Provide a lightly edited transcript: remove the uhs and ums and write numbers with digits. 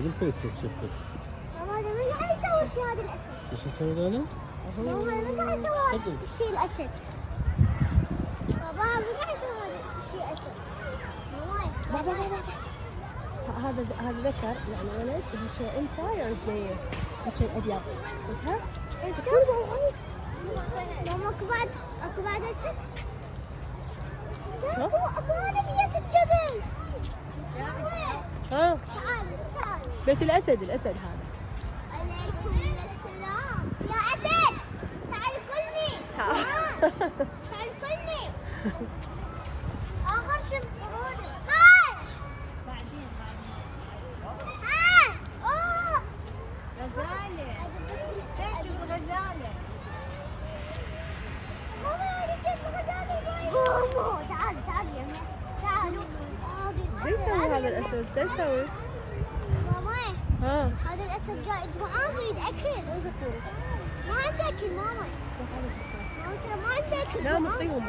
بالفيسبوك شفته. ماما هذا من قاعد يسوي شيء هذا الاسد؟ ايش يسوي هذا؟ ماما من قاعد يسوي هذا الشيء الاسد؟ بابا من قاعد يسوي هذا الشيء الاسد؟ ماما هذا ذكر يعني ولد وهيك انثى يعني بنيه هيك ابيض شفتها؟ ماما اكو بعد اسد؟ شوف. اكو هذا بيت الجبل. ها تعال بيت الاسد هذا. عليكم السلام يا اسد تعال كلني. تعال كلني. اخر شيء انطروني. هاي بعدين غزالة ايش الغزالة؟ ماما هذه جت غزالة. قوموا تعالوا يا ماما تعالوا. ايش يسوي هذا الاسد؟ ايش يسوي؟ ماما ها هذا الاسد جاي جوعان يريد اكل. ما عنده اكل ماما. ماما ترى ما عنده اكل. لا مطيهم